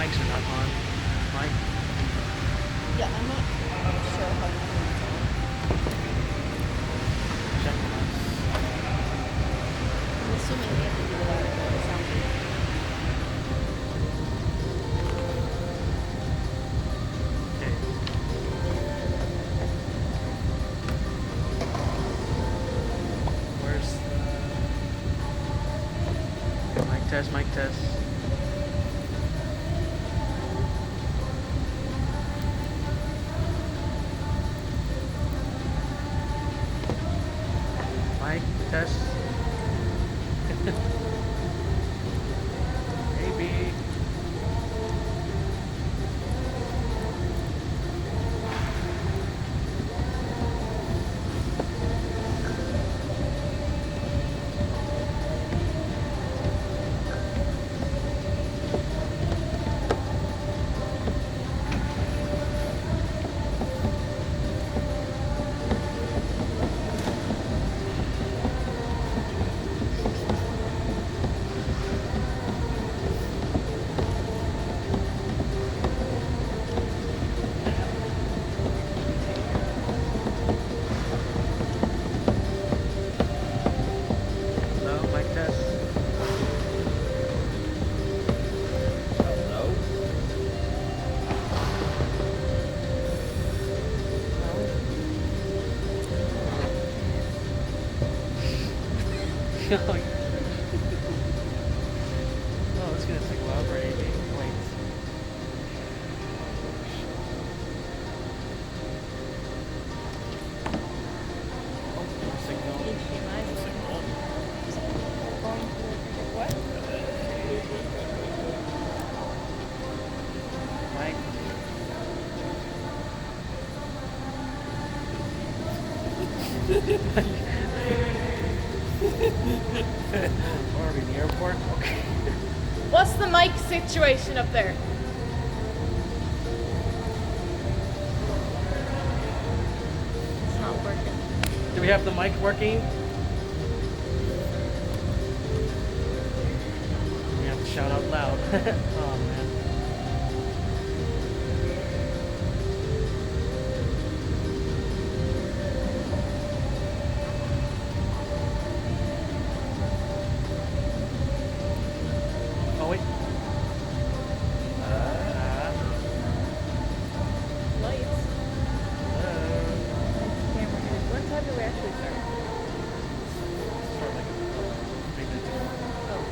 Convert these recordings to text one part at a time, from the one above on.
mics are not on. Mike? Yeah, I'm not sure how to do Check the mics. I'm assuming we have to do without the sound. Okay. Where's the... Mic test, mic test. Mic test. Maybe. Hello, mic test. Hello? Oh, it's gonna take a while for AV. Wait. Oh, no signal. HDMI. Going to what? Mike. Or are we in the airport? Okay. What's the mic situation up there? It's not working. Do we have the mic working? We have to shout out loud. Oh man. Oh wait. Lights. Camera here. What time do we actually start? Start like 3 minutes ago. Oh.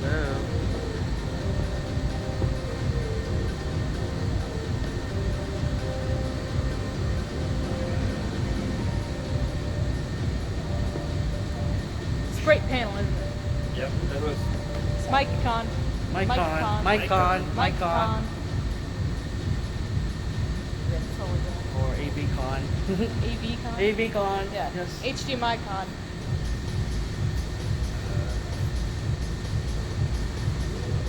Hello. It's a great panel, isn't it? Yep, that was. It's MicCon. MicCon. MicCon. MicCon. That's all we're Or AVCon. doing. AVCon? AVCon. Yeah. Yes. HDMICon.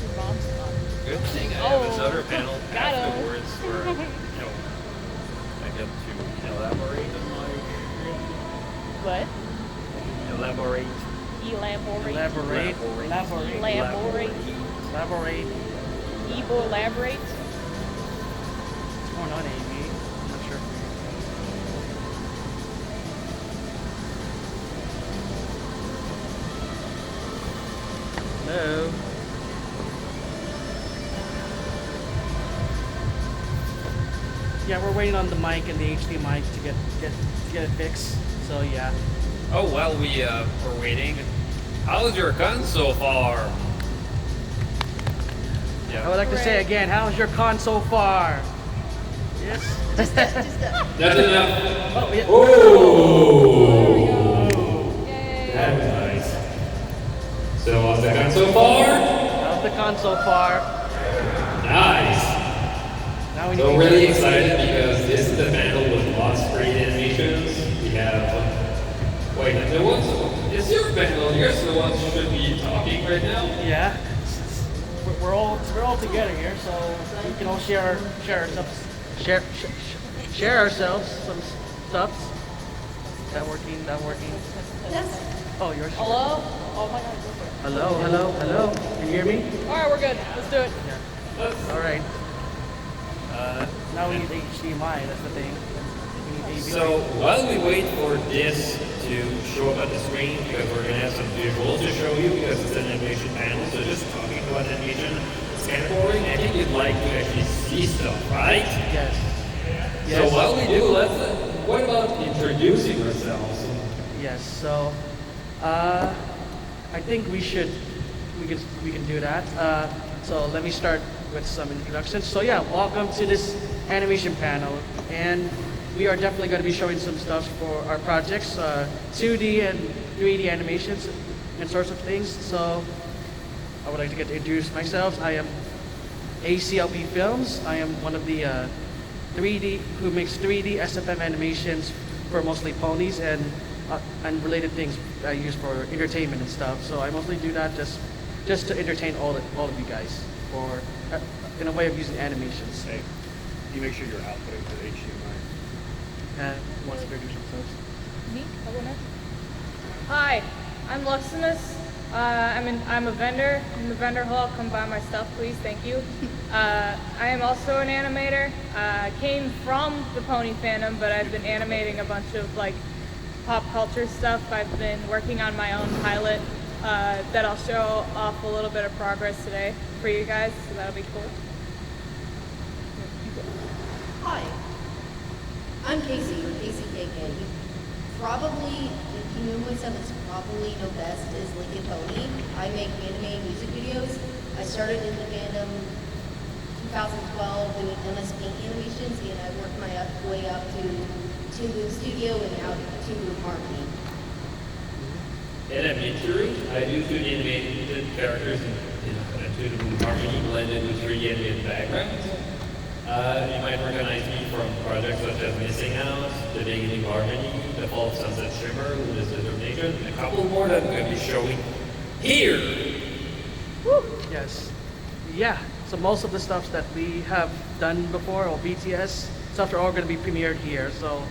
Your mom's con. Good thing I Oh, have another panel got 'em. afterwards where, I get to elaborate on my What? elaborate. Elaborate. Elaborate. Elaborate. Elaborate. Elaborate. Evo elaborate. What's going on, AV? I'm not sure. Hello. Yeah, we're waiting on the mic and the HD mic to get it fixed. So yeah. Oh, while we're waiting, how's your gun so far? I would like to say again, how's your con so far? Yes. That's enough. Oh, yeah. Oh! Yay. That was nice. So, how's the gun so far? How's the con so far? Nice. Now we need So to really excited because this is the panel with lots of great animations. We have, wait, there was, is your panel, you're the ones who should be talking right now? Yeah. we're all together here, so we can all share ourselves share ourselves some stuffs. That working? Yes. Oh, yours. Hello? Oh my god. Hello. Can you hear me? Alright, we're good. Let's do it. Yeah. All right. Now we need HDMI. That's the thing. We need AV. So while we wait for this to show up on the screen, because we're going to have some visuals to show you, because it's an animation panel, so just talking about animation is kind of boring. I think you'd like to actually see stuff, right? Yes. So while we do, what about introducing ourselves? Yes. So, I think we can do that. So let me start with some introductions. So yeah, welcome to this animation panel, and we are definitely going to be showing some stuff for our projects, 2D and 3D animations and sorts of things. So I would like to get to introduce myself. I am ACLP Films. I am one of the 3D who makes 3D SFM animations for mostly ponies and related things I use for entertainment and stuff. So I mostly do that just to entertain all of you guys, for in a way of using animations. Hey, you make sure you're outputting to the HDMI. And who wants to introduce themselves? Me? I wanna. Hi, I'm Luximus. I'm a vendor in the vendor hall. Come buy my stuff, please. Thank you. I am also an animator. Came from the pony fandom, but I've been animating a bunch of like pop culture stuff. I've been working on my own pilot that I'll show off a little bit of progress today for you guys, so that'll be cool. Hi, I'm Casey, or Casey KK. Probably, if you know myself, it's probably know best as Lincoln Pony. I make anime music videos. I started in the fandom 2012 doing MSP animations, and I worked my way up to the studio and now to marketing. Elementary, I do 2D animated characters in 2D harmony blended with 3D animated backgrounds. You might recognize me from projects such as Missing Out, The Beginning of Harmony, The Fall of Sunset Shimmer, Luna's Determination, and a couple more that I'm going to be showing here. Woo! Yes. Yeah. So most of the stuff that we have done before, or BTS stuff, are all going to be premiered here. So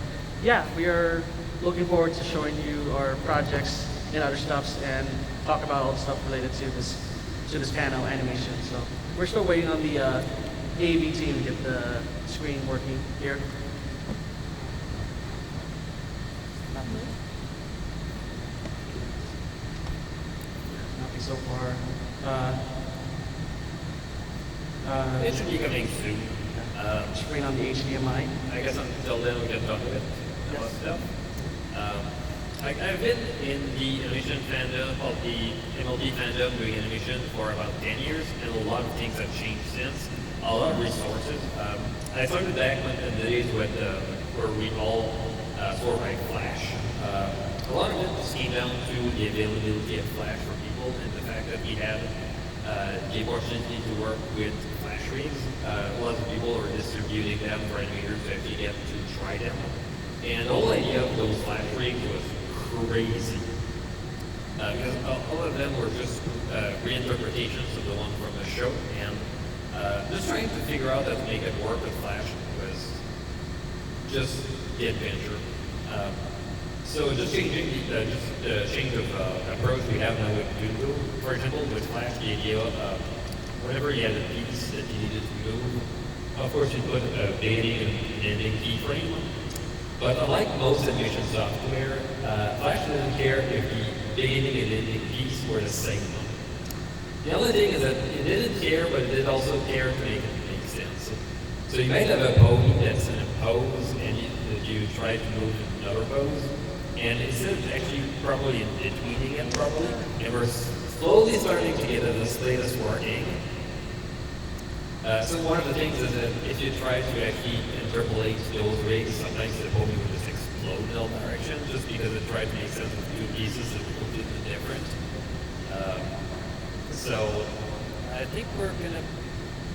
yeah, we are looking forward to showing you our projects and other stuffs, and talk about all the stuff related to this panel animation. So we're still waiting on the AV team to get the screen working here. Nothing so far. It should be coming soon. Screen on the HDMI. I guess until then we can talk a bit about stuff. I've been in the animation fandom, of the MLP fandom, doing animation for about 10 years, and a lot of things have changed since. A lot of resources. I started back in the days where we all sort by Flash. A lot of it just came down to the availability of Flash for people, and the fact that we had the opportunity to work with Flash rigs. A lot of people are distributing them for animators to actually get to try them. And the whole idea of those Flash rigs was crazy. Because all of them were just reinterpretations of the one from the show, and just trying to figure out how to make it work with Flash was just the adventure. So just changing the change of approach we have now with Duo. For example, with Flash, the idea of whenever you had a piece that you needed to move, of course you put a beginning and ending keyframe. But unlike most animation software, Flash doesn't care if the beginning and ending piece were the same. The only thing is that it didn't care, but it did also care to make it make sense. So you might have a pony that's in a pose, and you try to move to another pose, and instead of actually properly in-betweening it properly, and we're slowly starting to get a display that's working. So one of the things is that if you try to actually interpolate those rigs, sometimes the pony will just explode in all directions, just because it tried to make sense of two pieces that are completely different. So I think we're gonna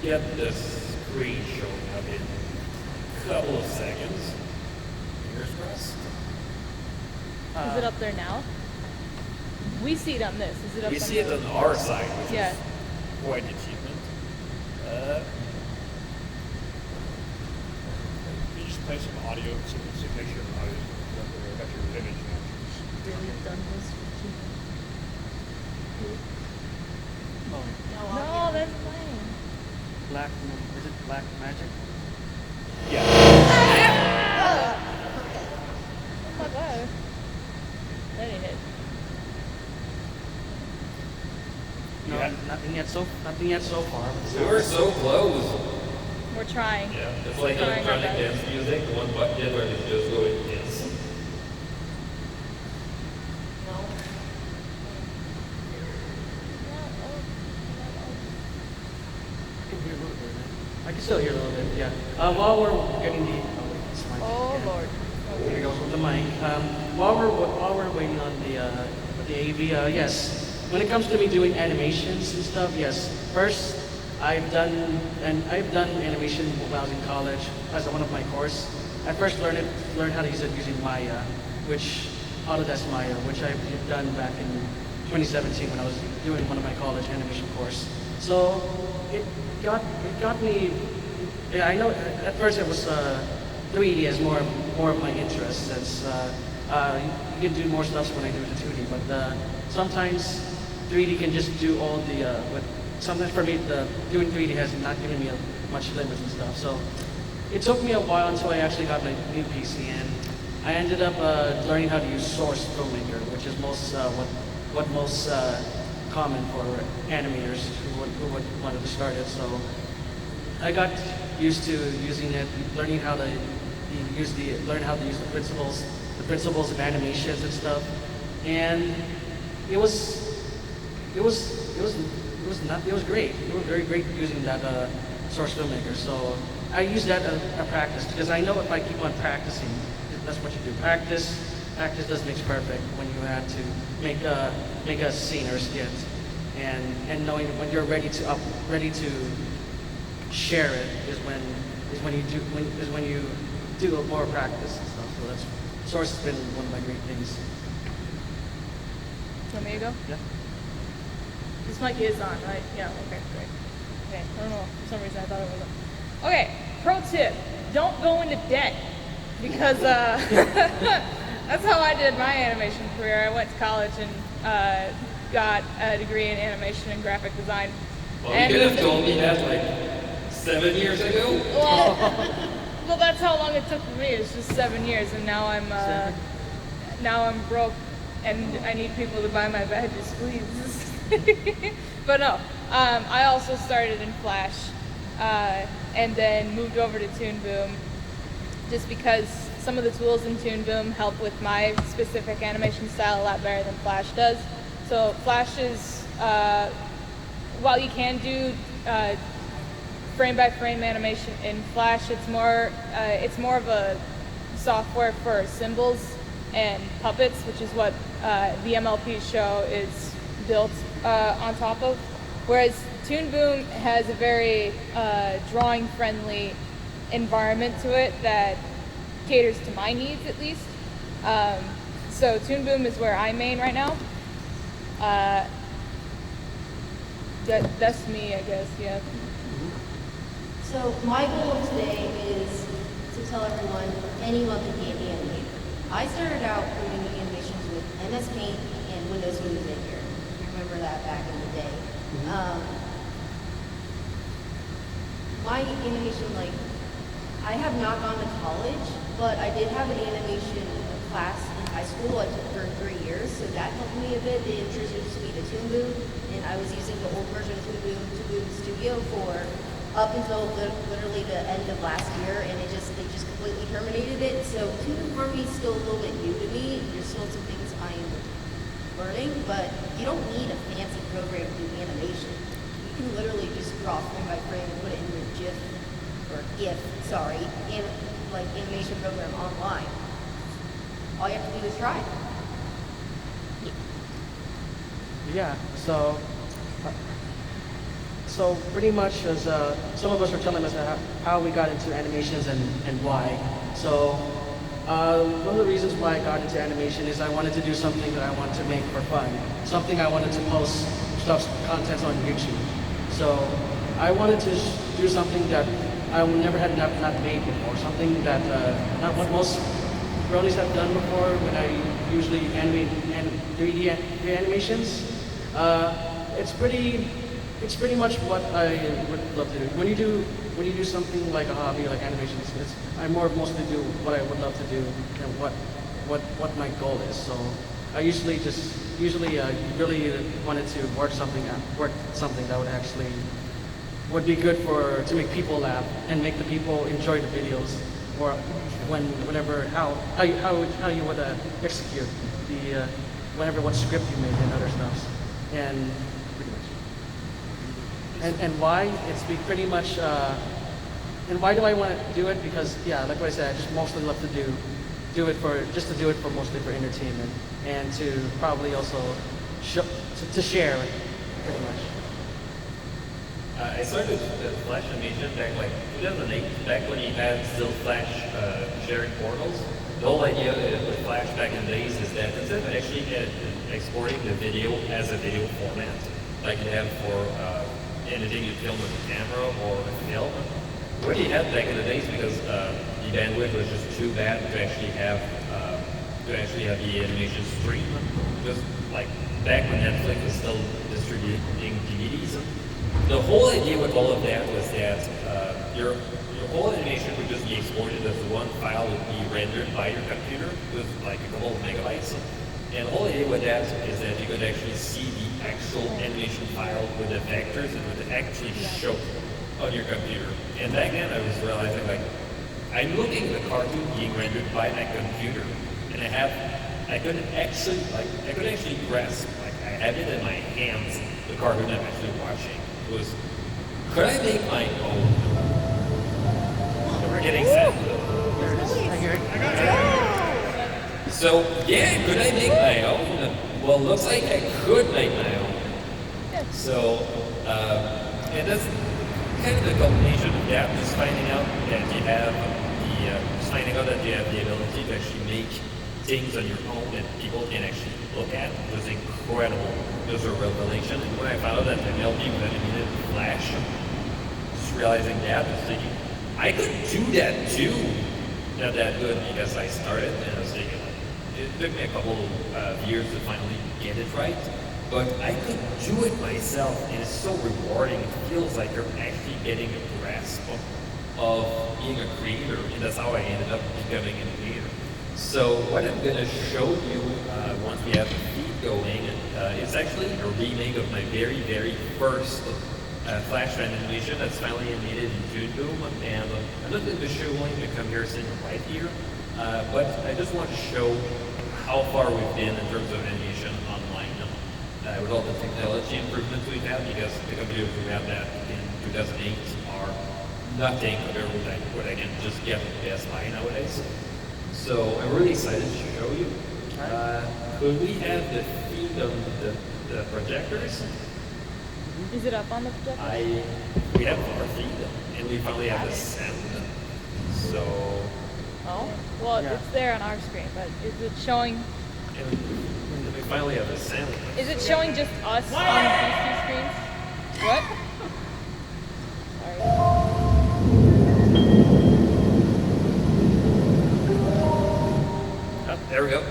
get the screen showing up in a couple of seconds. Fingers crossed. Is it up there now? We see it on this. Is it up We on see it the- on our side, which Yeah. is quite an achievement. audio, make sure the audio got your image now. Really done this Oh, No, that's fine. black, is it black magic? Yeah. Oh my god. That didn't hit. No, Yeah. nothing yet so far. We were so close. We're trying. Yeah, it's like Trying our electronic best. dance music. One button where it's just going yes. I can still hear a little bit, yeah. While we're getting the, oh wait, it's mic. Oh Yeah. lord. Here we go with the mic. While we're waiting on the AV, yes. When it comes to me doing animations and stuff, yes. First, I've done animation while I was in college as one of my course. I first learned how to use it using Maya, Autodesk Maya, which I've done back in 2017 when I was doing one of my college animation course. So it got me. Yeah, I know. At first, it was 3D is more of my interest. Since you can do more stuff when I do the 2D, but sometimes 3D can just do all the. But sometimes for me, doing 3D has not given me much limits and stuff. So it took me a while until I actually got my new PC, and I ended up learning how to use Source Filmmaker, which is most common for animators who would want to start it. So I got used to using it, learning how to use the principles of animations and stuff, and it was great. It was very great using that Source Filmmaker. So I use that as a practice because I know if I keep on practicing, that's what you do. Practice does makes perfect when you have to make a scene or a skit, and knowing when you're ready to share it is when you do more practice and stuff. So that's Source has been one of my great things. Want me to go? Yeah. This mic is on, right? Yeah, okay, great. Okay, I don't know, for some reason I thought it wasn't. Okay, pro tip, don't go into debt. Because that's how I did my animation career. I went to college and got a degree in animation and graphic design. Well, And- you could have told me that like 7 years ago. Well, that's how long it took for me. It's just 7 years, and now I'm broke, and I need people to buy my badges, please. But no, I also started in Flash, and then moved over to Toon Boom, just because some of the tools in Toon Boom help with my specific animation style a lot better than Flash does. So Flash is, while you can do frame-by-frame animation in Flash, it's more of a software for symbols and puppets, which is what the MLP show is built on top of. Whereas Toon Boom has a very drawing-friendly environment to it that caters to my needs, at least. So Toon Boom is where I main right now. That's me, I guess. Yeah. So my goal today is to tell everyone anyone can be an animator. I started out doing animations with MS Paint and Windows Movie Maker. If you remember that back in the day. My animation, I have not gone to college, but I did have an animation class in high school. I took for 3 years, so that helped me a bit. They introduced me to Toon Boom, and I was using the old version of Toon Boom Studio for up until literally the end of last year, and they just completely terminated it. So Toon Boom for me is still a little bit new to me. There's still some things I am learning, but you don't need a fancy program to do animation. You can literally just draw frame by frame and put it in your GIF or animation program online. All you have to do is try. Yeah. So pretty much as some of us were telling us how we got into animations and why. So one of the reasons why I got into animation is I wanted to do something that I wanted to make for fun, something I wanted to post content on YouTube. So I wanted to do something that I never had not made before. Something that not what most girlies have done before when I usually animate and 3D animations. It's pretty much what I would love to do. When you do something like a hobby like animations, I mostly do what I would love to do and what my goal is. So I usually really wanted to work something that would actually would be good to make people laugh and make the people enjoy the videos, or whenever how you would execute the what script you made and other stuff, and pretty much. And why pretty much. And why do I want to do it? Because yeah, like what I said, I just mostly love to do it for mostly for entertainment and to probably also to share it, pretty much. I started Flash animation back like 2008, back when you had still Flash sharing portals. The whole idea with Flash back in the days is that instead of actually exporting the video as a video format, like you have for anything you film with a camera or a film, what you had back in the days, because the bandwidth was just too bad to actually have the animation stream. Just like back when Netflix was still distributing DVDs. The whole idea with all of that was that your whole animation would just be exported as one file, would be rendered by your computer with like a couple of megabytes. And the whole idea with that is that you could actually see the actual animation file with the vectors and would actually show on your computer. And back then I was realizing like, I'm looking at the cartoon being rendered by my computer, and I couldn't actually grasp, like I have it in my hands, the cartoon I'm actually watching. It was, could I make my own? We're getting set. There it is. I hear it. So yeah, could I make my own? Well, looks like I could make my own. So, and that's kind of the combination of that, just finding out that you have the ability to actually make things on your own that people can actually look at was incredible. It was a revelation. And when I found out that MLP was animated in Flash, just realizing that, I was thinking, I could do that too. Not that good because I started and I was thinking, it took me a couple of years to finally get it right. But I could do it myself, and it's so rewarding. It feels like you're actually getting a grasp of being a creator, and that's how I ended up becoming an animator. So what I'm going to show you once we have the feed going is actually a remake of my very, very first Flash animation that's finally animated in Fandom, and I'm not going to show you the comparison right here, but I just want to show how far we've been in terms of animation online. With all the technology improvements we've had, because the computers we have that in 2008 are nothing compared with what I can just get from Best Buy nowadays. So I'm really excited to show you. Could we have the feed on the projectors? Is it up on the projector? We have our feed, and we finally have the sound. So. Oh, well, Yeah. it's there on our screen, but is it showing? And we finally have the sound. Is it showing just us on these two screens? What? Sorry. Oh, there we go.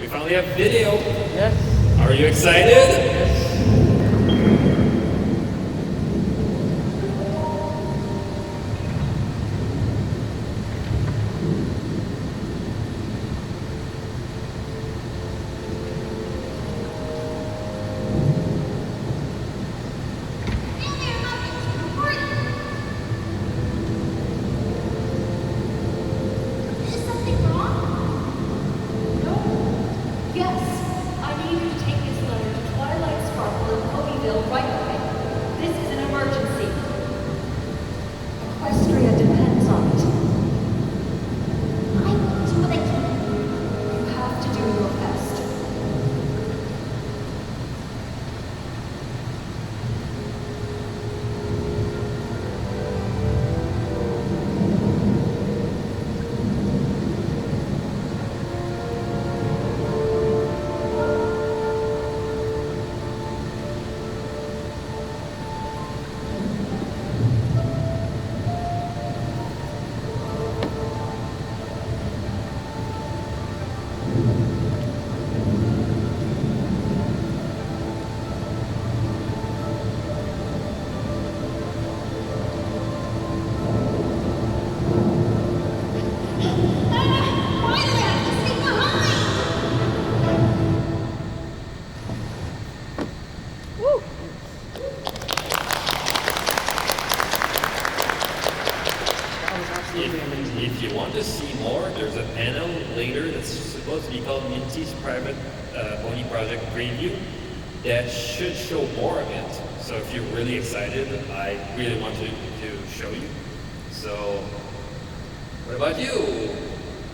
We finally have video. Yes. Are you excited? Yes. Is something wrong? No. Yes. I need you to take this letter to Twilight. absolutely amazing. If you want to see more, there's a panel later that's supposed to be called Minty's Private Pony Project Preview that should show more of it. So if you're really excited, I really want to show you. So, what about you?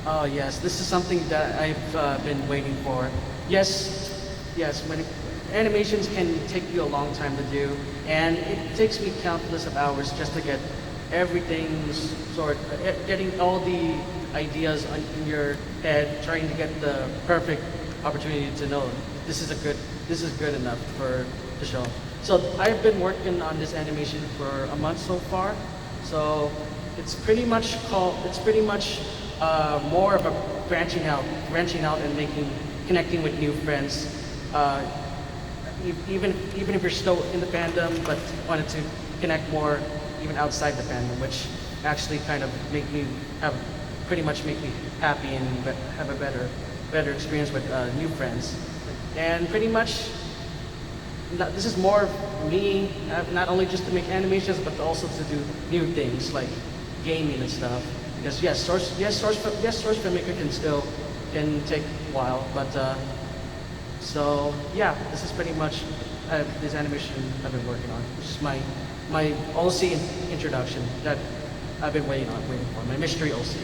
Oh yes, this is something that I've been waiting for. Yes, when animations can take you a long time to do, and it takes me countless of hours just to get everything getting all the ideas in your head, trying to get the perfect opportunity to know this is good enough for the show. So I've been working on this animation for a month so far. So it's pretty much more of a branching out and connecting with new friends. Even if you're still in the fandom, but wanted to connect more even outside the fandom, which actually kind of make me happy and have a better experience with new friends. And pretty much, this is more me, not only just to make animations, but also to do new things like gaming and stuff. Because source filmmaker can take a while, but so yeah, this is pretty much this animation I've been working on. This is my OC introduction that I've been waiting for, my mystery OC.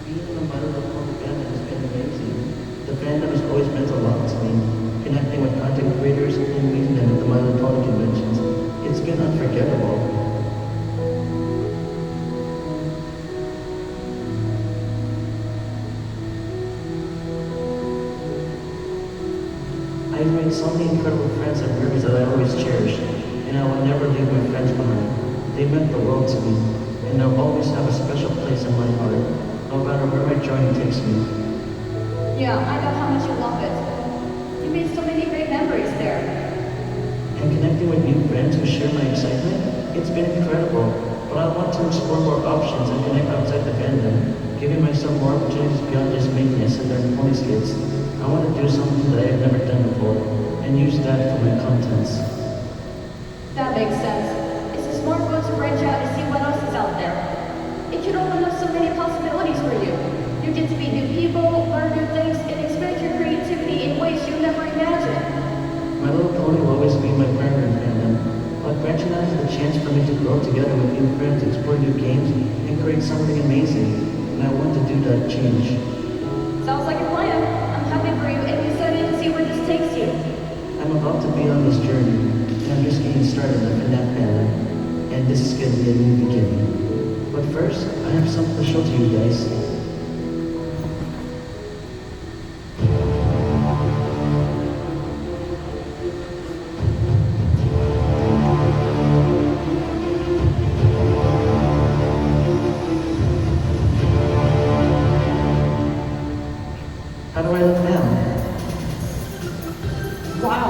Being a member of the fandom has been amazing. The fandom has always meant a lot to me. Connecting with content creators and meeting them at the My Little Pony conventions. It's been unforgettable. I've made so many incredible friends and memories that I always cherish, and I will never leave my friends behind. They meant the world to me, and they'll always have a special place in my heart, no matter where my journey takes me. Yeah, I know how much you love it. You made so many great memories there. And connecting with new friends who share my excitement, it's been incredible. But I want to explore more options and connect outside the fandom, giving myself more opportunities beyond just maintenance and learning pony skills. I want to do something that I have never done before, and use that for my contents. That makes sense. It's a smart move to branch out and see what else is out there. It could open up so many possibilities for you. You get to meet new people, learn new things, and expand your creativity in ways you never imagined. My Little Pony will always be my partner in fandom, but branching out is the chance for me to grow together with new friends, explore new games, and create something amazing. And I want to do that change. Sounds like a plan. I'm happy for you and excited to see where this takes you. I'm about to be on this journey, and I'm just getting started in the FNAF fandom, and this is going to be a new beginning. But first, I have something to show to you guys. How do I look now? Wow.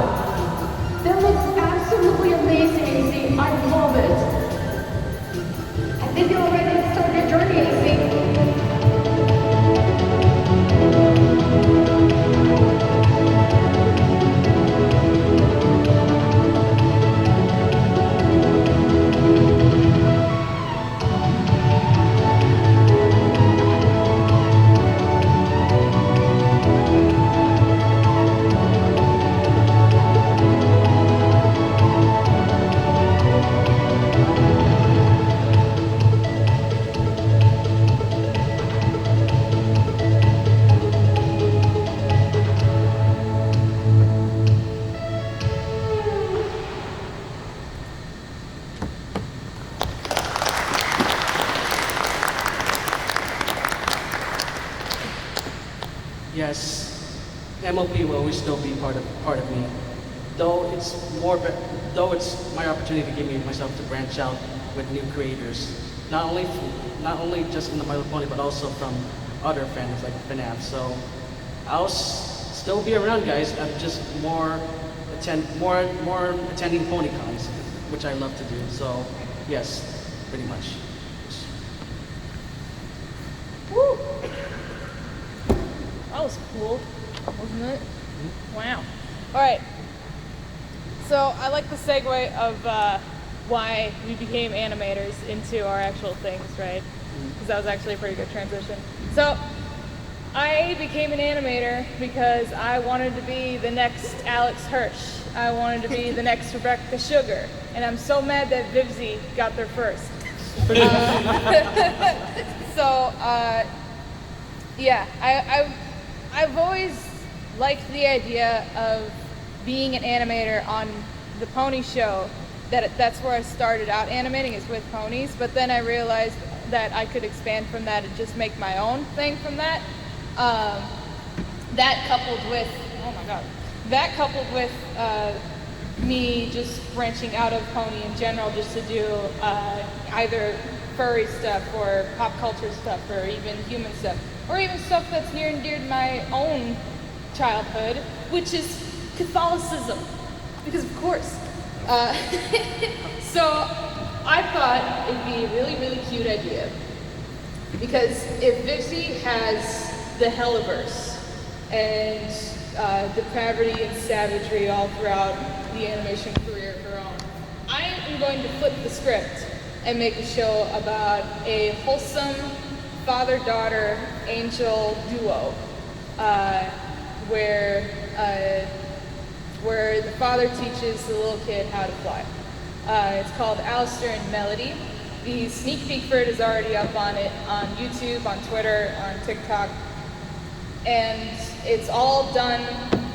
That looks absolutely amazing, AC. I love it. I think you're ready to start your journey, AC. Yes, MLP will always still be part of me. Though it's my opportunity to give myself to branch out with new creators, not only just in the My Little Pony, but also from other fandoms like FNAF. So I'll still be around, guys. I'm just more attending PonyCons, which I love to do. So yes, pretty much. Woo! That was cool, wasn't it? Wow. All right. So I like the segue of why we became animators into our actual things, right? Because that was actually a pretty good transition. So I became an animator because I wanted to be the next Alex Hirsch. I wanted to be the next Rebecca Sugar. And I'm so mad that Vivzy got there first. I've always liked the idea of being an animator on the pony show. That's where I started out animating, is with ponies, but then I realized that I could expand from that and just make my own thing from that. That coupled with me just branching out of pony in general, just to do either furry stuff or pop culture stuff or even human stuff, or even stuff that's near and dear to my own childhood, which is Catholicism, because of course. So I thought it'd be a really, really cute idea, because if Vixie has the Helliverse and depravity and savagery all throughout the animation career of her own, I am going to flip the script and make a show about a wholesome father-daughter angel duo, where the father teaches the little kid how to fly. It's called Alistair and Melody. The sneak peek for it is already up on YouTube, on Twitter, on TikTok, and it's all done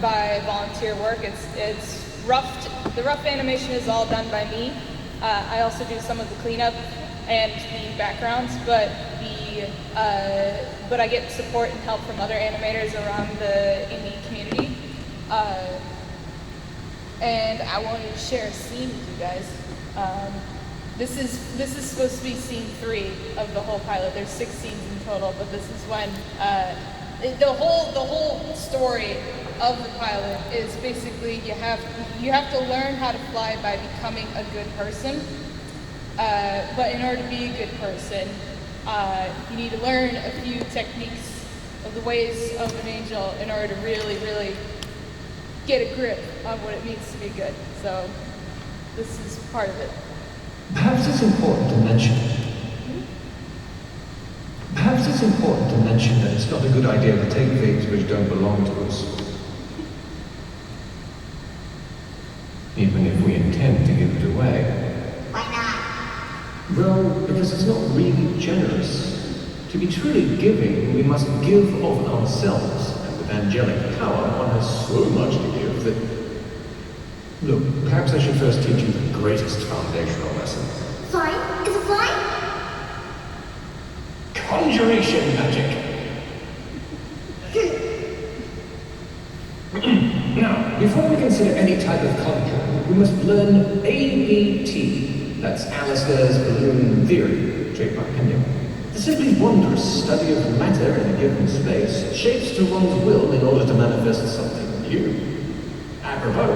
by volunteer work. It's roughed. The rough animation is all done by me. I also do some of the cleanup and the backgrounds, but I get support and help from other animators around the indie community. And I wanted to share a scene with you guys. This is supposed to be scene 3 of the whole pilot. There's 6 scenes in total, but this is when the whole story of the pilot is basically you have to learn how to fly by becoming a good person. But in order to be a good person, you need to learn a few techniques of the ways of an angel in order to really, really get a grip on what it means to be good. So this is part of it. Perhaps it's important to mention that it's not a good idea to take things which don't belong to us. Even if we intend to give it away. Why not? Well, because it's not really generous. To be truly giving, we must give of ourselves. And with angelic power, one has so much to give that... Look, perhaps I should first teach you the greatest foundational lesson. Flying? Is it flying? Conjuration magic! Now, before we consider any type of conjuring, we must learn ABT. That's Alistair's balloon theory, trademark pending. The simply wondrous study of matter in a given space, shapes to one's will in order to manifest something new. Apropos,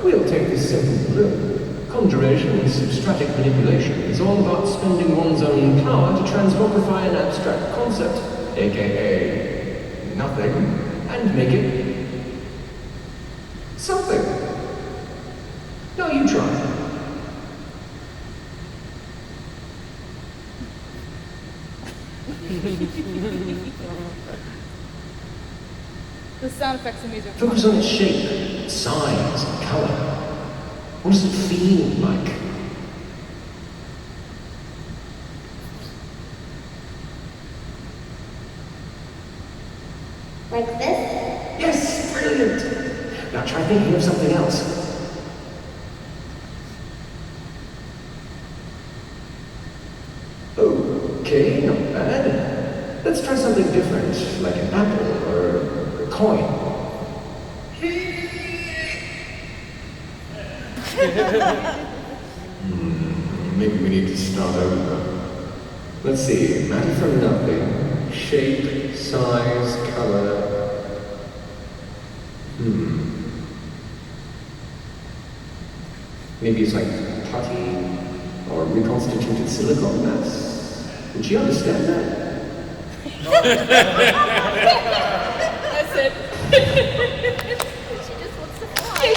we'll take this simple balloon. Conjuration and substratic manipulation is all about spending one's own power to transmogrify an abstract concept, aka nothing, and make it something. Now you try. The sound effects and music. Focus on its shape, size, and color. What does it feel like? Like this? Yes, brilliant! Now try thinking of something else. Okay, not bad. Let's try something different, like an apple or a coin. Maybe we need to start over. Let's see, matter from nothing, shape, size, color. Maybe it's like putty or reconstituted silicone mass. Would she understand that? That's it. She just wants to fly.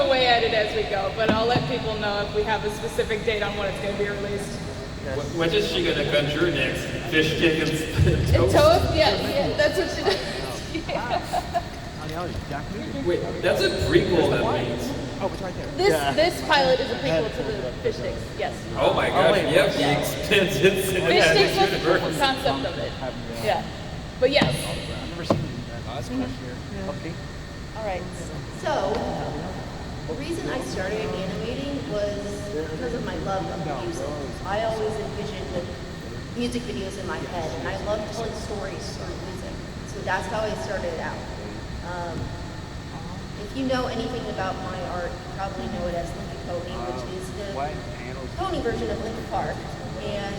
away at it as we go, but I'll let people know if we have a specific date on when it's going to be released. What is she gonna conjure next? Fish chickens, And toast? toast? Yeah, that's what she does. Wait, that's a prequel, that means. This pilot is a prequel to the fish sticks. Yes. Oh my gosh, wait, we have the extended Fish cinematic sticks was the proof of universe. concept of it. Yeah. But yes. I've never seen that. Okay. All right. So, the reason I started animating was because of my love of music. I always envisioned music videos in my head, and I love telling stories through music. So that's how I started out. If you know anything about my art, you probably know it as Linkin Pony, which is the pony version of Linkin Park. And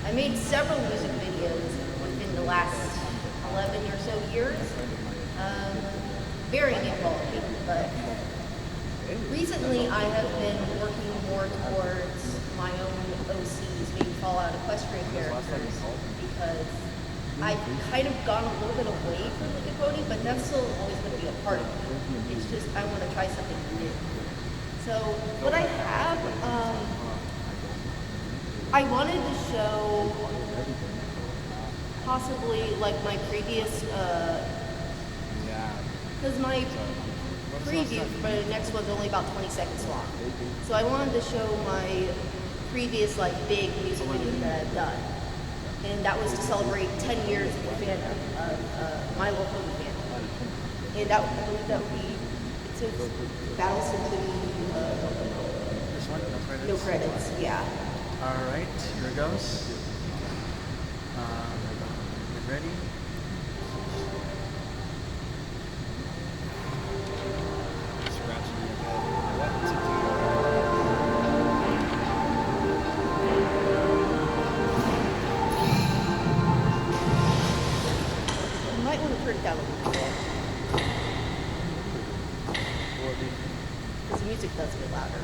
I made several music videos within the last 11 or so years. Varying in quality, but recently I have been working more towards my own OCs, maybe Fallout Equestrian characters, because I've kind of gone a little bit away from Linkin Pony, but that's still always going to be a part of me. It's just I want to try something new. So what I have, I wanted to show possibly like my previous, because my preview for the next one's only about 20 seconds long. So I wanted to show my previous like big music video that I've done. And that was to celebrate 10 years of fandom, of my local fandom. And that, I believe that would be, it says Battle Symphony, This one? No credits? no credits, yeah. All right, here it goes. Get ready. You might want to turn it down a little bit. Because the music does get louder.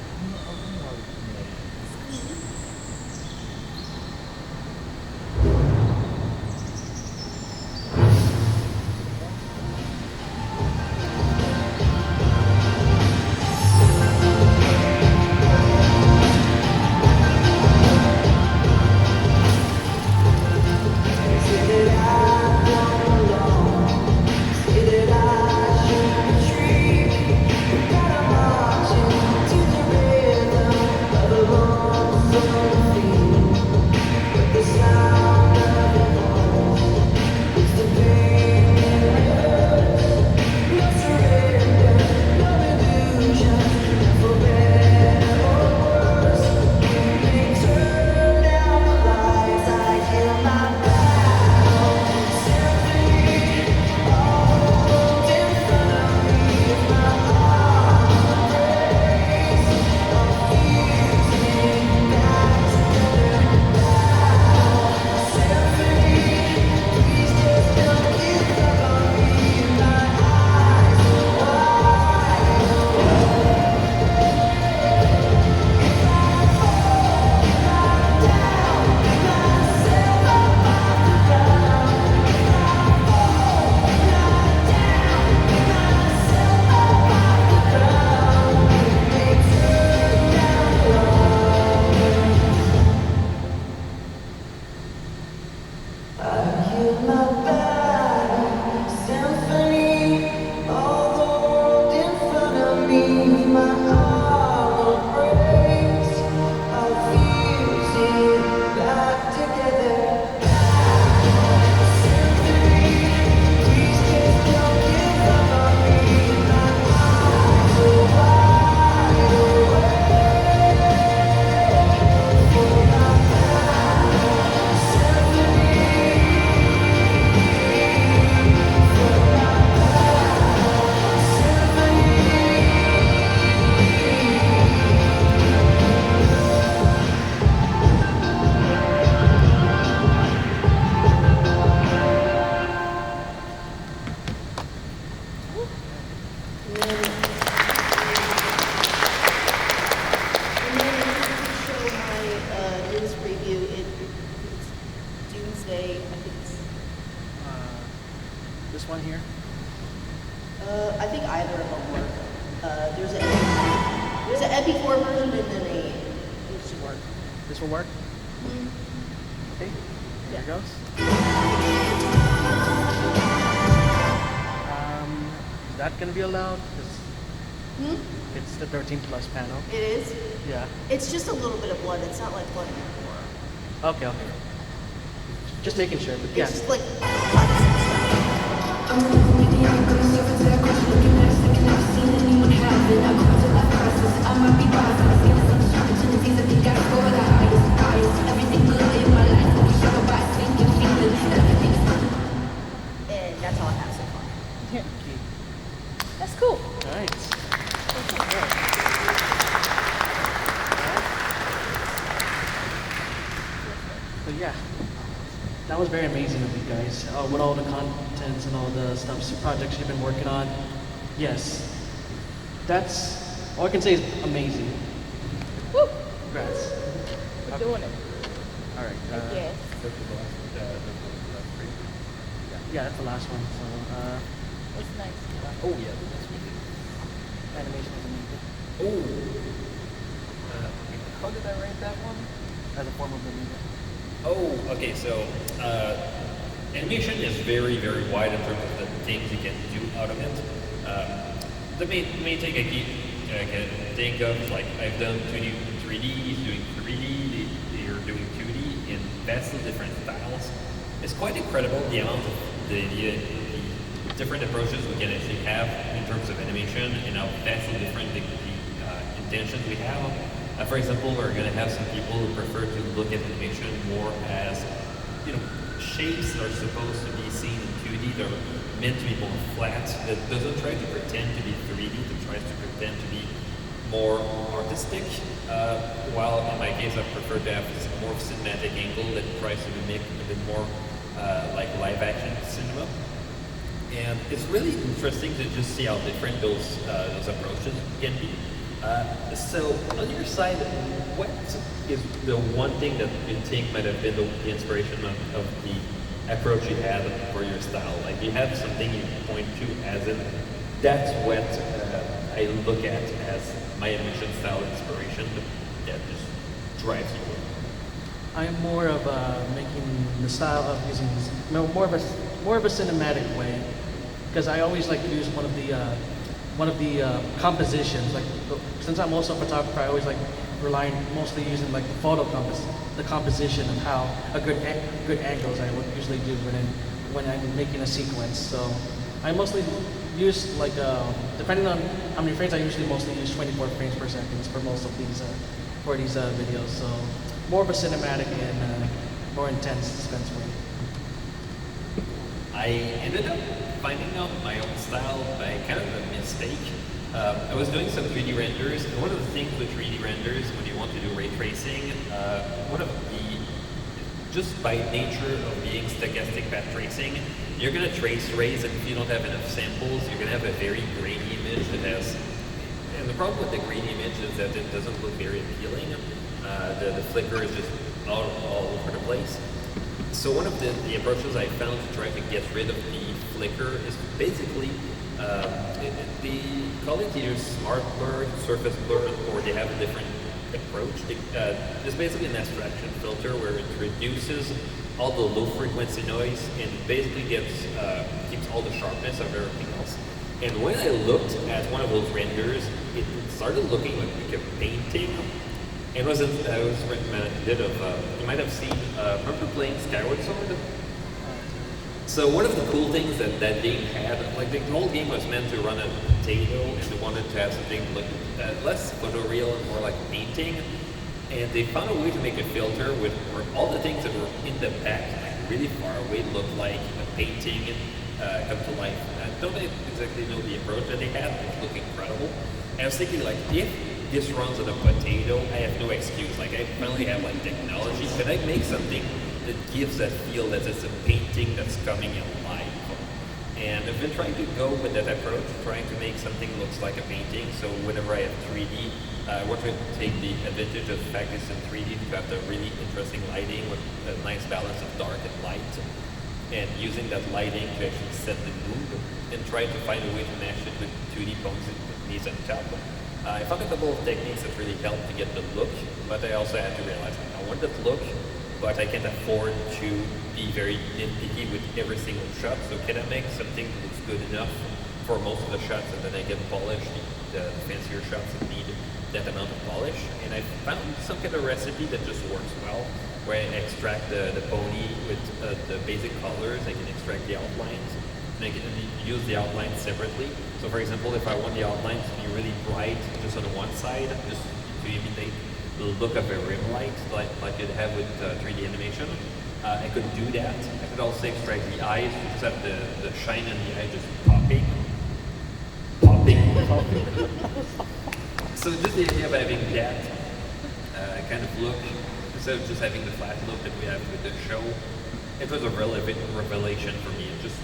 This one here? I think either of them work. There's a There's an MP4 version and then a. This will work. This will work? Okay, here it goes. Is that going to be allowed? 'Cause it's the 13 plus panel. It is. Yeah. It's just a little bit of blood. It's not like blood before. Okay, okay. Just making sure, but yeah. It's just like. And that's all I have so far. That's cool. All right. So yeah, that was very amazing of you guys. With all the contents and all the stuff, projects you've been working on. Yes, that's all I can say is amazing. Woo! Congrats. We're doing it. All right. Yes. Yeah, that's the last one. So It's nice. Oh yeah, that's really animation is amazing Oh. How did I write that one? as a form of the media. Oh, okay. So animation is very, very wide in terms of the things you can do out of it. The main thing I can think of is like I've done 2D, 3D. He's doing 3D. They're doing 2D in vastly different styles. It's quite incredible the amount of the different approaches we can actually have in terms of animation and how vastly different the intentions we have. For example, we're going to have some people who prefer to look at animation more as, shapes that are supposed to be seen in 2D. They're meant to be more flat. That doesn't try to pretend to be 3D. That tries to pretend to be more artistic. While in my case, I prefer to have this more cinematic angle that tries to mimic a bit more like live action cinema. And it's really interesting to just see how different those approaches can be. So on your side, what is the one thing that you think might have been the inspiration of the approach you had for your style? Like, you have something you point to as in, that's what I look at as my animation style inspiration that just drives you. I'm more of making the style of using more of a cinematic way, because I always like to use one of the compositions. Like since I'm also a photographer, I always like relying mostly using like the composition of how good angles I would usually do when I'm making a sequence. So I mostly use like depending on how many frames, I usually mostly use 24 frames per second for most of these videos. So more of a cinematic and more intense suspense way. I ended up finding out my own style by kind of a mistake. I was doing some 3D renders, and one of the things with 3D renders, when you want to do ray tracing, just by nature of being stochastic path tracing, you're going to trace rays, and if you don't have enough samples, you're going to have a very grainy image that has. And the problem with the grainy image is that it doesn't look very appealing. The flicker is just all over the place. So one of the approaches I found to try to get rid of the flicker is basically they call it either smart blur, surface blur, or they have a different approach. It's basically an abstraction filter where it reduces all the low frequency noise and basically keeps all the sharpness of everything else. And when I looked at one of those renders, it started looking like a painting. And was reminded of, you might have seen, remember playing Skyward Sword? So one of the cool things that game had, like the whole game was meant to run a potato, and they wanted to have something like less photoreal and more like a painting. And they found a way to make a filter where all the things that were in the back, like really far away, looked like a painting come to life. I don't exactly know the approach that they had, but it looked incredible. And I was thinking, like, if this runs on a potato, I have no excuse. Like, I finally have like technology. Can I make something that gives that feel that it's a painting that's coming alive? And I've been trying to go with that approach, trying to make something that looks like a painting. So whenever I have 3D, I want to take the advantage of the fact it's in 3D to have the really interesting lighting with a nice balance of dark and light. And using that lighting to actually set the mood and try to find a way to match it with 2D bones and knees on top. I found a couple of techniques that really helped to get the look, but I also had to realize I want that look, but I can't afford to be very nitpicky with every single shot. So can I make something that looks good enough for most of the shots, and then I can polish the fancier shots that need that amount of polish? And I found some kind of recipe that just works well, where I extract the pony with the basic colors. I can extract the outlines, and I can use the outlines separately. So for example, if I want the outlines to be really bright just on one side, just to imitate the look of a rim light like you'd have with 3D animation, I could do that. I could also extract the eyes, just have the shine in the eye just popping. So just the idea of having that kind of look, instead of just having the flat look that we have with the show, it was a revelation for me. It's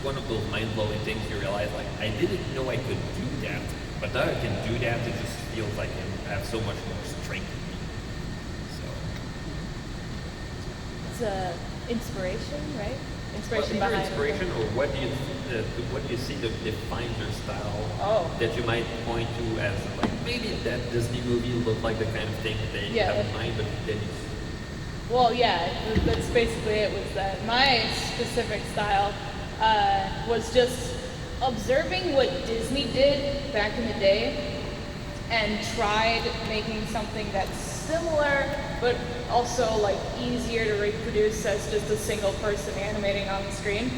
one of those mind-blowing things you realize, like, I didn't know I could do that, but now I can do that. It just feels like I have so much more strength in me. So It's inspiration, right? Inspiration either behind inspiration, or what do you see that defines your style? Oh. That you might point to as, like, maybe that Disney movie looked like the kind of thing that they have in mind, but then Well, yeah, that's basically it. Was that my specific style was just observing what Disney did back in the day, and tried making something that's similar, but also like easier to reproduce as just a single person animating on the screen.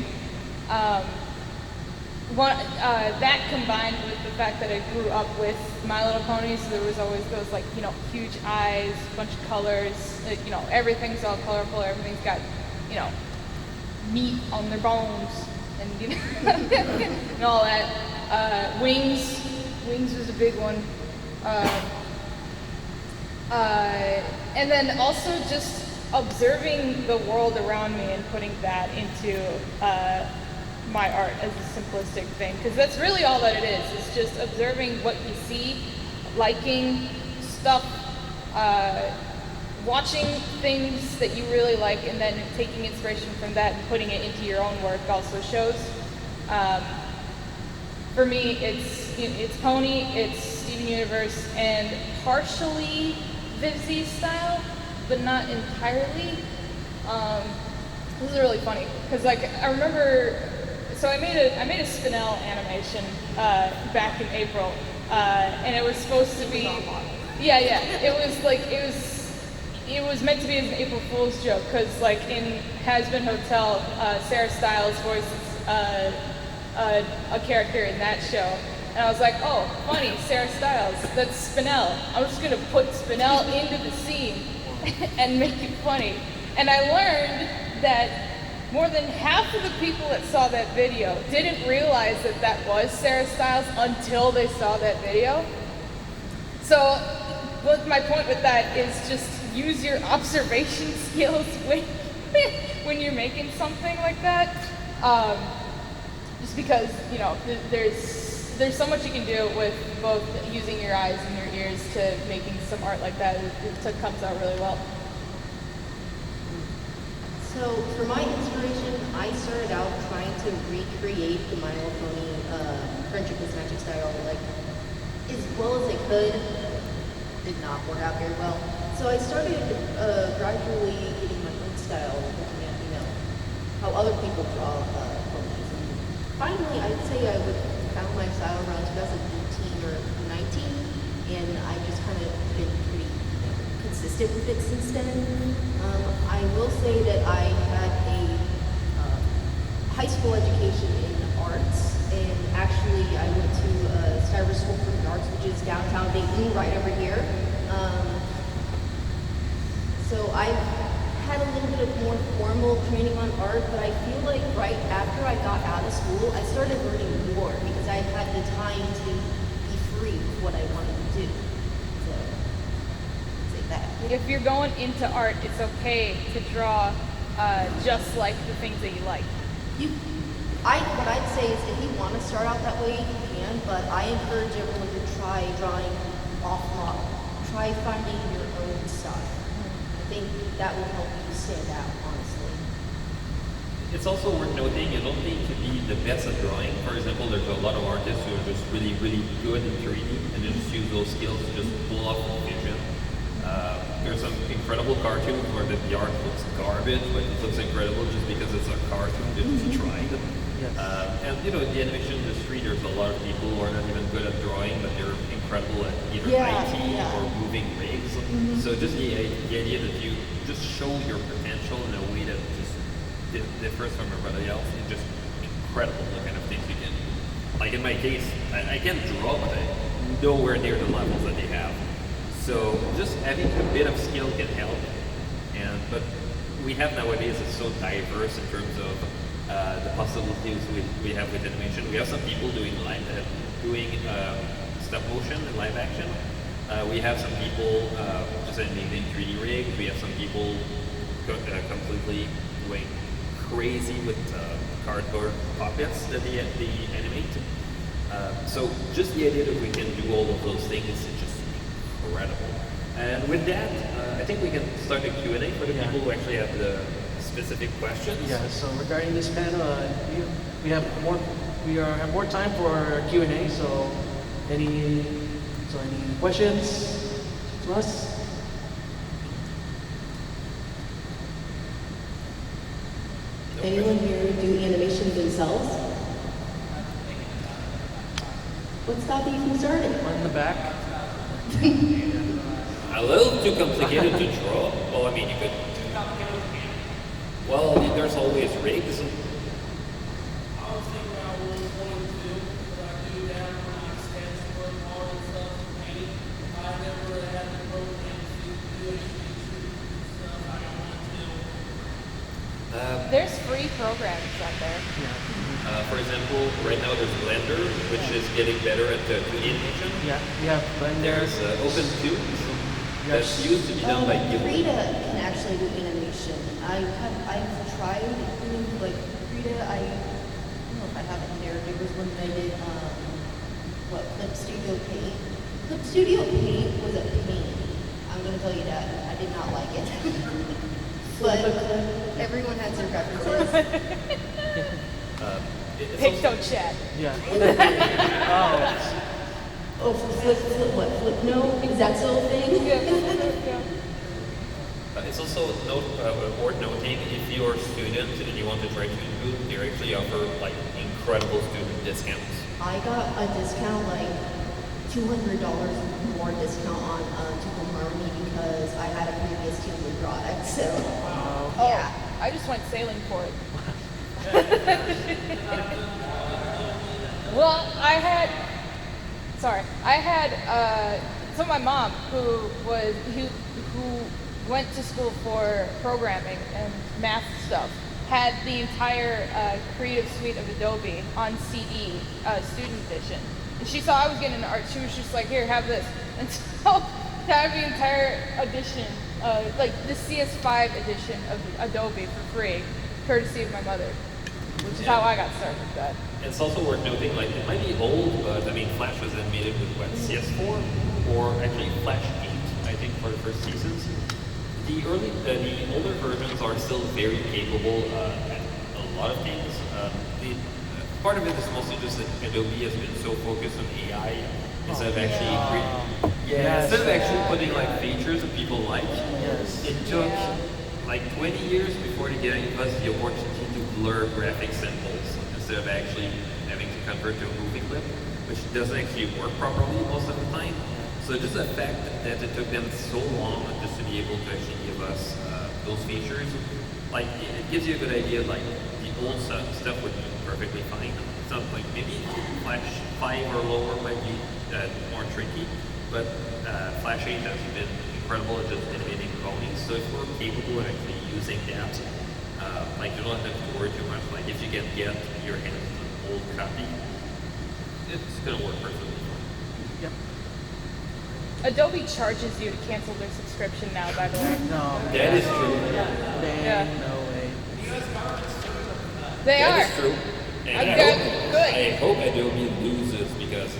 That combined with the fact that I grew up with My Little Pony, so there was always those, like, you know, huge eyes, bunch of colors, you know, everything's all colorful, everything's got, you know, meat on their bones, and, you know, and all that. Wings was a big one. And then also just observing the world around me and putting that into my art as a simplistic thing, because that's really all that it is. It's just observing what you see, liking stuff, watching things that you really like, and then taking inspiration from that and putting it into your own work also shows. For me, it's Pony, it's Steven Universe, and partially Vivzi's style, but not entirely. This is really funny because, like, I remember. So I made a Spinel animation back in April, and it was supposed to be. Yeah. It was meant to be an April Fool's joke because, like, in Has Been Hotel, Sarah Stiles voices a character in that show. And I was like, oh, funny, Sarah Stiles, that's Spinel. I'm just gonna put Spinel into the scene and make it funny. And I learned that more than half of the people that saw that video didn't realize that that was Sarah Stiles until they saw that video. So what my point with that is just use your observation skills when you're making something like that. Just because, you know, there's so much you can do with both using your eyes and your ears to making some art like that. It comes out really well. So for my inspiration, I started out trying to recreate the My Little Pony Friendship is Magic style, like, as well as I could. Did not work out very well. So I started gradually getting my own style, looking at, you know, how other people draw ponies. And finally, I'd say I would found my style around 2018 or 19, and I just kind of been pretty consistent with it since then. I will say that I had a high school education in arts, and actually I went to Cyber School for the Arts, which is downtown Dayton, right over here. So I've had a little bit of more formal training on art, but I feel like right after I got out of school, I started learning more because I had the time to be free with what I wanted to do. So, I'd say that. If you're going into art, it's okay to draw just like the things that you like. What I'd say is if you want to start out that way, you can, but I encourage everyone to try drawing off model. Try finding your own style. I think that will help you stand out, honestly. It's also worth noting you don't need to be the best at drawing. For example, there's a lot of artists who are just really, really good in 3D and they just use those skills to just pull off the vision. There's some incredible cartoons where the art looks garbage, but it looks incredible just because it's a cartoon that was tried. Yes. And in the animation industry, there's a lot of people who are not even good at drawing, but they're incredible at either IT or moving rigs. So just the idea that you just show your potential in a way that just differs from everybody else is just incredible. The kind of things you can do. Like in my case, I can draw, but I'm nowhere near the levels that they have. So just having a bit of skill can help. But we have nowadays is so diverse in terms of the possibilities we have with animation. We have some people doing stop motion and live action. We have some people just animating 3D rigs. We have some people completely going crazy with cardboard puppets that they animate. So just the idea that we can do all of those things is just incredible. And with that, I think we can start a Q&A for the people who actually have the specific questions. Yeah. So regarding this panel, we have more time for Q&A. So any questions to us? Anyone here do animation themselves? What's stopping you from starting? One in the back. A little too complicated to draw. Well, I mean, you could. Well, there's always rigs. There's free programs out there. For example, right now there's Blender, which is getting better at 2D animation. Yeah, we have Blender. There's OpenTube, that's used to be done by Ghibli. Krita can actually do animation. I've tried doing like Krita. I don't know if I have it here. There was one that I did Clip Studio Paint. Clip Studio Paint was a pain. I'm gonna tell you that. I did not like it. But everyone has their preferences. Pigs don't chat. Yeah. Flip no? Is that still a thing? It's also worth noting if you're a student and you want to try to improve, they actually offer like incredible student discounts. I got a discount, like $200 more discount on Tuple Harmony because I had a previous Tuple product. So, yeah. I just went sailing for it. Well, I had so my mom who went to school for programming and math stuff had the entire creative suite of Adobe on CD, student edition. And she saw I was getting into art. She was just like, here, have this. And so to have the entire edition, like the CS5 edition of Adobe for free, courtesy of my mother, which is how I got started with that. It's also worth noting, like, it might be old, but I mean, Flash was animated with what, CS4 or actually Flash 8, I think, for the first seasons. The older versions are still very capable at a lot of things. Part of it is mostly just that Adobe has been so focused on AI instead of actually instead of actually putting like features that people like. It took like 20 years before they gave us the opportunity to blur graphic symbols instead of actually having to convert to a movie clip, which doesn't actually work properly most of the time. So just the fact that it took them so long just to be able to actually give us those features, like it gives you a good idea. Like the old stuff would be perfectly fine. It's not like maybe Flash 5 or lower might be more tricky, but Flash 8 has been incredible at just animating ponies. So if we're capable of actually using that, like you don't have to worry too much. Like if you can get your hands on an old copy, it's gonna work perfectly fine. Yep. Adobe charges you to cancel their subscription now, by the way. No. That is true. Yeah. No way. They That are. is true. And I hope Adobe loses because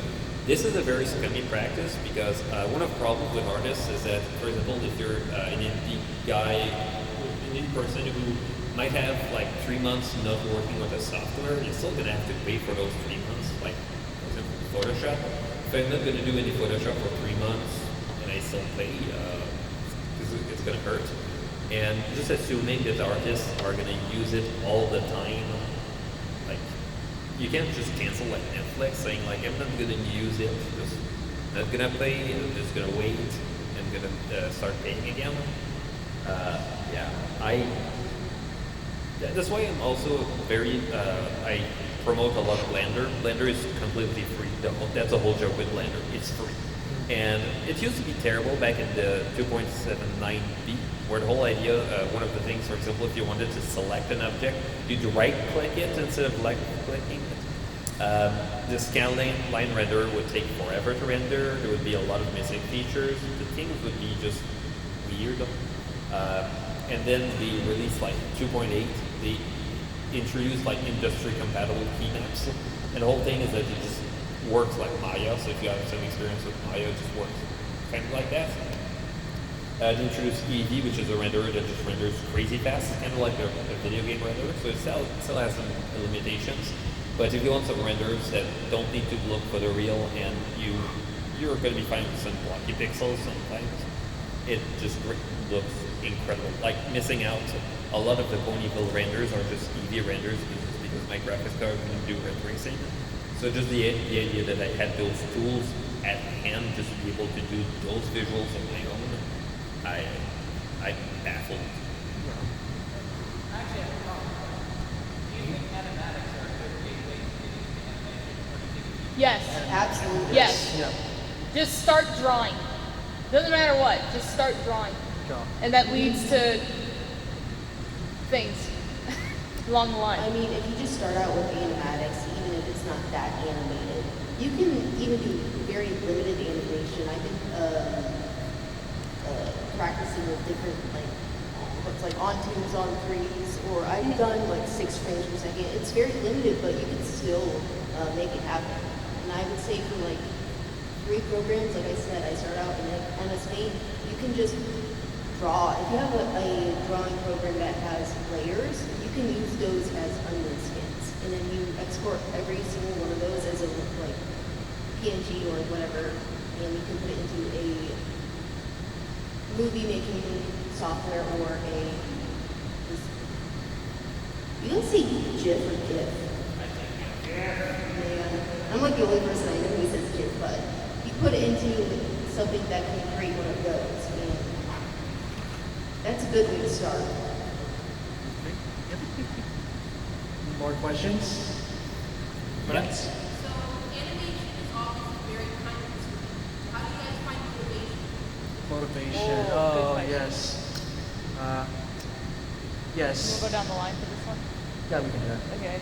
this is a very scummy practice because one of the problems with artists is that, for example, if you're an indie guy, an indie person who might have like 3 months not working with a software, you're still gonna have to pay for those 3 months. Like for example, Photoshop. If I'm not gonna do any Photoshop for 3 months and I still pay, it's gonna hurt. And just assuming that artists are gonna use it all the time, like you can't just cancel like Netflix saying like I'm not gonna use it, just not gonna pay, I'm just gonna wait and gonna start paying again. That's why I'm also very I promote a lot of Blender. Blender is completely free. That's the whole joke with Blender. It's free. And it used to be terrible back in the 2.79b, where the whole idea, one of the things, for example, if you wanted to select an object, you'd right-click it instead of left-clicking it. The scanline line render would take forever to render. There would be a lot of missing features. The things would be just weird. And then they released like 2.8. They introduced like industry-compatible key maps. And the whole thing is that it just works like Maya. So if you have some experience with Maya, it just works kind of like that. They introduced EED, which is a renderer that just renders crazy fast. It's kind of like a video game renderer, so it still has some limitations. But if you want some renderers that don't need to look for the real, and you're going to be fine with some blocky pixels sometimes, it just looks incredible. Like missing out, a lot of the Ponyville renders are just EED renders because my graphics card can do ray tracing. So just the idea that I had those tools at hand just to be able to do those visuals on my own, I'm baffled. Actually, I have a problem. Do you think animatics are a good gateway to getting into animation? Or do you think Yes. Absolutely. Yes. Yeah. Just start drawing. Doesn't matter what, just start drawing. Draw. And that leads to things along the line. I mean, if you just start out with animatics, even if it's not that animated, you can even do very limited animation. I've been practicing with different, like, what's like on twos, on threes, or I've done like 6 frames per second. It's very limited, but you can still make it happen. And I would say for like 3 programs, like I said, I start out in MS Paint, you can just draw. If you have a drawing program that has layers, you can use those as onion skins, and then you export every single one of those as a like PNG or whatever, and you can put it into a movie making software or you can say GIF or GIF. Yeah, I'm like the only person I know who says GIF, but you put it into something that can create one of those, and that's a good way to start. More questions? Yes. So animation is obviously very time consuming. How do you guys find motivation? Motivation. Oh, Oh, good question. yes. Yes. We'll go down the line for this one. Yeah, we can do that. Okay.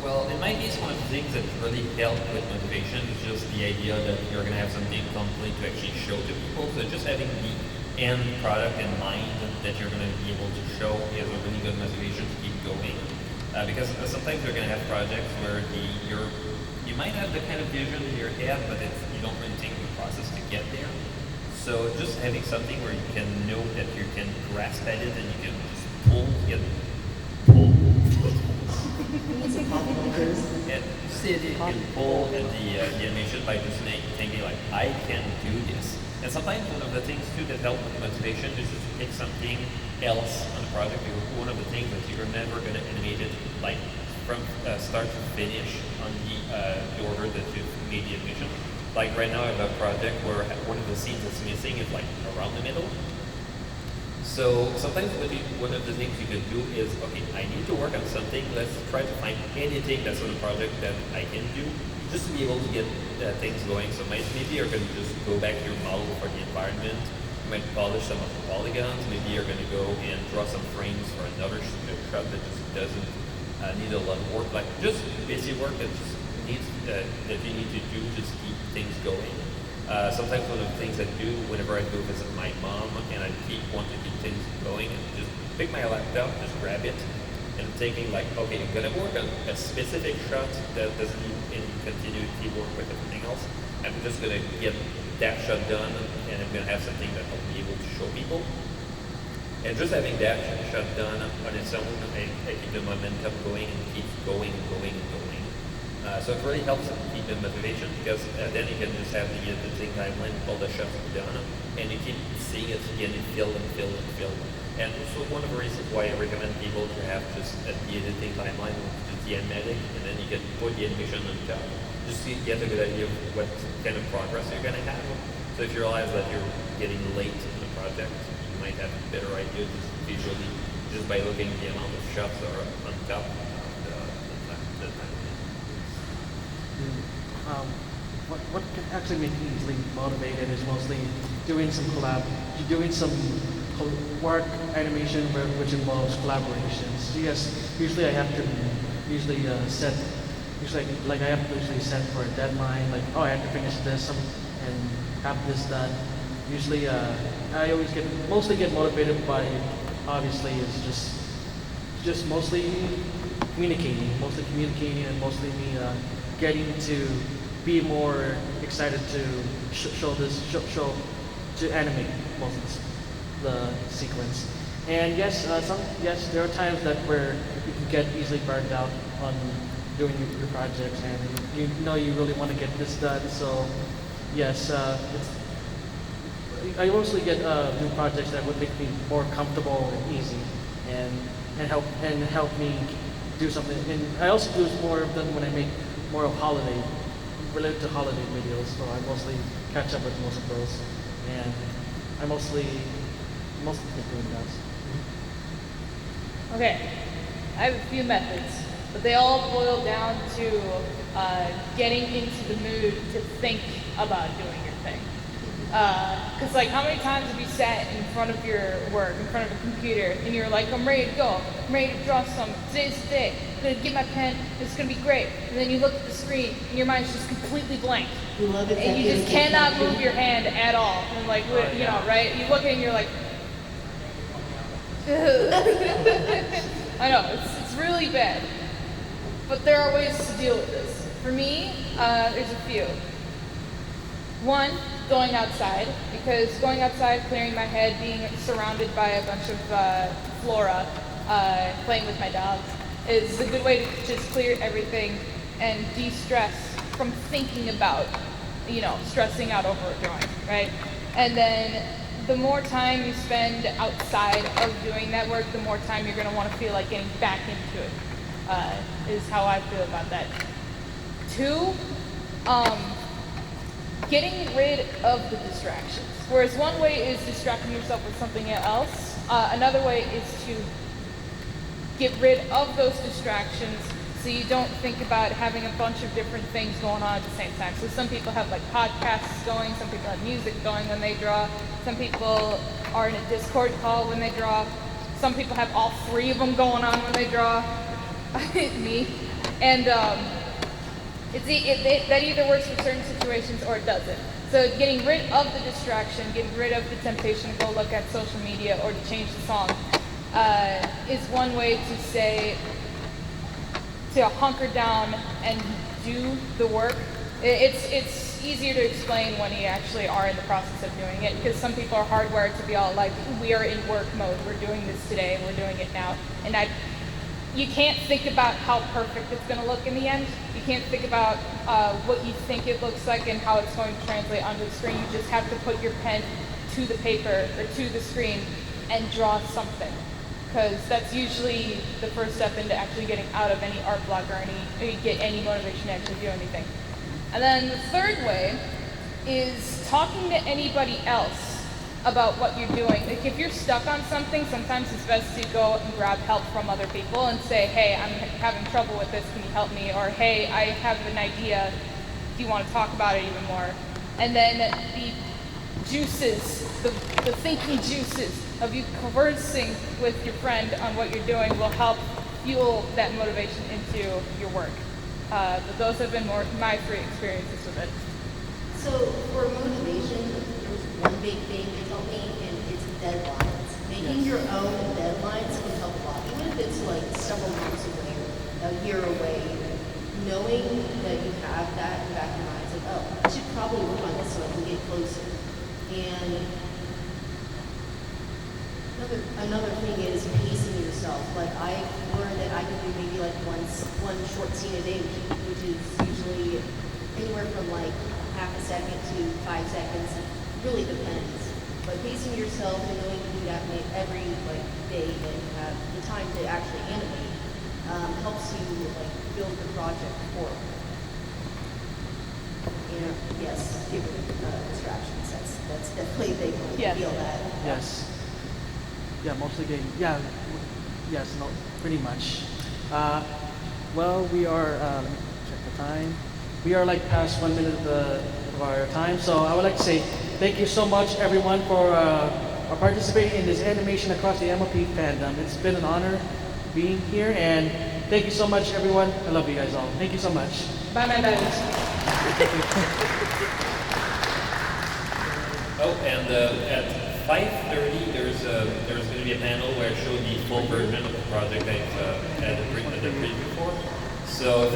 Well, in my case, one of the things that really helped with motivation is just the idea that you're going to have something complete to actually show to people. So just having the end product in mind that you're going to be able to show is a really good motivation to keep going. Because sometimes you're going to have projects where you might have the kind of vision in your head, but you don't really take the process to get there. So just having something where you can know that you can grasp at it and you can just pull. And see it, you can pull at the animation by just thinking like, I can do this. And sometimes one of the things too that help with motivation is just to pick something else on the project. One of the things that you're never going to animate it like from start to finish on the order that you've made the animation. Like right now I have a project where one of the scenes that's missing is like around the middle. So sometimes one of the things you can do is, okay, I need to work on something. Let's try to find anything that's on the project that I can do just to be able to get things going. So maybe you're going to just go back to your model for the environment. You might polish some of the polygons. Maybe you're going to go and draw some frames for another shot that just doesn't need a lot of work. Like just basic work that just needs that you need to do just to keep things going. Sometimes one of the things I do whenever I go visit my mom and I want to keep things going, and just pick my laptop, just grab it, and I'm thinking like, okay, I'm gonna work on a specific shot that doesn't need any continuity work with everything else. I'm just gonna get that shot done, and I'm gonna have something that I'll be able to show people. And just having that shot done on its own, I keep the momentum going and keeps going and going and going. So it really helps keep the motivation because then you can just have the editing timeline, all the shots done, and you keep seeing it getting filled and filled and filled. And so one of the reasons why I recommend people to have just the editing timeline, just the animatic, and then you can put the animation on top, just to get a good idea of what kind of progress you're going to have. So if you realize that you're getting late in the project, you might have a better idea just visually, just by looking at the amount of shots that are on top of the timeline. What can actually make me easily motivated is mostly doing some work animation which involves collaborations. Yes, usually I have to set I have to usually set for a deadline, like I have to finish this and have this done. Usually I always mostly get motivated by, obviously, it's just mostly communicating and mostly me getting to be more excited to show to animate most of the sequence. And yes, there are times where you can get easily burned out on doing your projects, and you really want to get this done. So yes, I mostly get new projects that would make me more comfortable and easy, and help me do something. And I also do more of them when I make more of related to holiday videos. So I mostly catch up with most of those, and I mostly been doing that. Okay, I have a few methods, but they all boil down to getting into the mood to think about doing your thing. Because how many times have you sat in front of your work, in front of a computer, and you're like, I'm ready to go, I'm ready to draw something, today's the day, I'm gonna get my pen, it's gonna be great. And then you look at the screen, and your mind's just completely blank. And you just cannot move your hand at all. And right? You look at it and you're like, I know, it's really bad. But there are ways to deal with this. For me, there's a few. One, going outside, because going outside, clearing my head, being surrounded by a bunch of flora, playing with my dogs, is a good way to just clear everything and de-stress from thinking about, stressing out over a drawing, right? And then the more time you spend outside of doing that work, the more time you're going to want to feel like getting back into it, is how I feel about that. Two, getting rid of the distractions. Whereas one way is distracting yourself with something else, another way is to get rid of those distractions so you don't think about having a bunch of different things going on at the same time. So some people have podcasts going, some people have music going when they draw, some people are in a Discord call when they draw, some people have all three of them going on when they draw, me. And that either works for certain situations or it doesn't. So getting rid of the distraction, getting rid of the temptation to go look at social media or to change the song is one way to hunker down and do the work. It's easier to explain when you actually are in the process of doing it, because some people are hardwired to be all like, we are in work mode, we're doing this today, we're doing it now. And you can't think about how perfect it's going to look in the end. You can't think about what you think it looks like and how it's going to translate onto the screen. You just have to put your pen to the paper or to the screen and draw something, because that's usually the first step into actually getting out of any art block or get any motivation to actually do anything. And then the third way is talking to anybody else about what you're doing. Like if you're stuck on something, sometimes it's best to go and grab help from other people and say, hey, I'm having trouble with this, can you help me? Or hey, I have an idea, do you want to talk about it even more? And then the juices, the thinking juices of you conversing with your friend on what you're doing will help fuel that motivation into your work. But those have been my three experiences with it. So for motivation, there's one big thing they tell me, and it's deadlines. Making your own deadlines can help a lot. Even if it's several months away or a year away, knowing that you have that in the back of your mind, it's like, oh, I should probably work on this so I can get closer. And Another thing is pacing yourself. Like I learned that I can do maybe like one short scene a day, which is usually anywhere from like half a second to 5 seconds. It really depends. But pacing yourself and knowing to do that every like day that you have the time to actually animate helps you like build the project forward. And yes, give it distractions. That's definitely a big one. Yes. Feel that. Yes. Yeah, mostly game. Yeah. Yes. No. Pretty much. Well, we are. Let me check the time. We are like past 1 minute of our time. So I would like to say thank you so much, everyone, for participating in this animation across the MLP fandom. It's been an honor being here, and thank you so much, everyone. I love you guys all. Thank you so much. Bye, my babies. Oh, and at 5:30, there's going to be a panel where I show the full version of the project that I had the preview for. So if you're